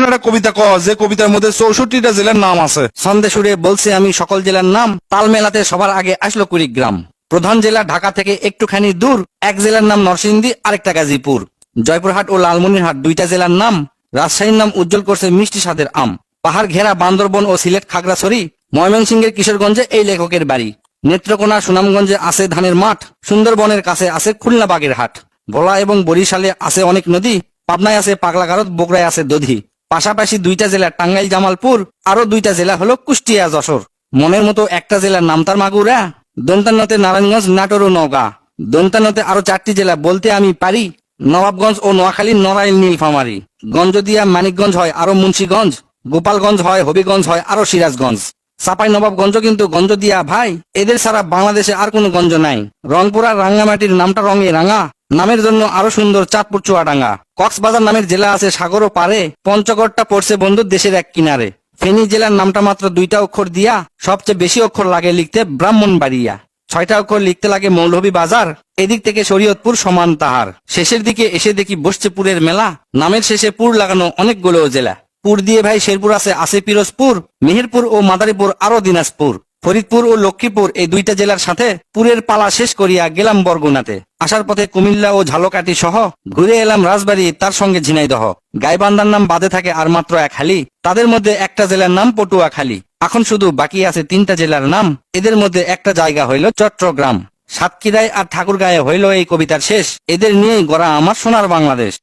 এমন একটা কবিতা কহ যে কবিতার মধ্যে 64টা জেলার নাম আছে। ছন্দে সুরে বলছে আমি সকল জেলার নাম, তাল মেলাতে সবার আগে আসলো কুড়িগ্রাম। প্রধান জেলা ঢাকা থেকে একটুখানি দূর, এক জেলার নাম নরসিংদী, আরেকটা গাজীপুর। জয়পুরহাট ও লালমনিরহাট দুইটা জেলার নাম, রাজশাহীর নাম উজ্জ্বল করছে মিষ্টি স্বাদের আম। পাহাড় ঘেরা বান্দরবন ও সিলেট খাগড়াছড়ি, ময়মনসিংহের কিশোরগঞ্জে এই লেখকের বাড়ি। নেত্রকোনা সুনামগঞ্জে আছে ধানের মাঠ, সুন্দরবনের কাছে আছে খুলনা বাগের হাট। ভোলা এবং বরিশালে আছে অনেক নদী, পাবনায় আছে পাগলাগারদ, বগুড়ায় আছে দধি। পাশাপাশি দুইটা জেলা টাঙ্গাইল জামালপুর, আরো দুইটা জেলা হলো কুষ্টিয়া যশোর। মনের মতো একটা জেলার নাম তার মাগুরা, দন্তান্নতে নারায়ণগঞ্জ, নাটোর ও নওগাঁ। দন্তান্নতে আরো 4টি জেলা বলতে আমি পারি, নবাবগঞ্জ ও নোয়াখালী, নড়াইল, নীলফামারী। গঞ্জদিয়া মানিকগঞ্জ হয় আরো মুন্সিগঞ্জ, গোপালগঞ্জ হয়, হবিগঞ্জ হয় আরো সিরাজগঞ্জ। চাপাই নবাবগঞ্জ কিন্তু গঞ্জদিয়া ভাই, এদের ছাড়া বাংলাদেশে আর কোনো গঞ্জ নাই। রংপুর আর রাঙ্গামাটির নামটা রঙে রাঙা, নামের জন্য আরো সুন্দর চাঁদপুর চুয়াডাঙ্গা। কক্সবাজার নামের জেলা আছে সাগরও পারে, পঞ্চগড়টা পড়ছে বন্ধু দেশের এক কিনারে। ফেনী জেলার নামটা মাত্র 2টা অক্ষর দিয়া, সবচেয়ে বেশি অক্ষর লাগে লিখতে ব্রাহ্মণবাড়িয়া। 6টা অক্ষর লিখতে লাগে মৌলভীবাজার, এদিক থেকে শরীয়তপুর সমান তাহার। শেষের দিকে এসে দেখি বসছে পুরের মেলা, নামের শেষে পুর লাগানো অনেকগুলো জেলা। পুর দিয়ে ভাই শেরপুর আছে পিরোজপুর, মেহেরপুর ও মাদারীপুর আরো দিনাজপুর। ফরিদপুর ও লক্ষ্মীপুর এই দুইটা জেলার সাথে পুরের পালা শেষ করিয়া গেলাম বরগুনাতে। আসার পথে কুমিল্লা ও ঝালকাঠি সহ ঘুরে এলাম রাজবাড়ী, তার সঙ্গে ঝিনাইদহ। গাইবান্ধার নাম বাদে থাকে আর মাত্র 1 হালি, তাদের মধ্যে একটা জেলার নাম পটুয়াখালী। এখন শুধু বাকি আছে 3টা জেলার নাম, এদের মধ্যে একটা জায়গা হইল চট্টগ্রাম। সাতক্ষীরায় আর ঠাকুরগাঁয়ে হইল এই কবিতার শেষ। এদের নিয়েই গড়া আমার সোনার বাংলাদেশ।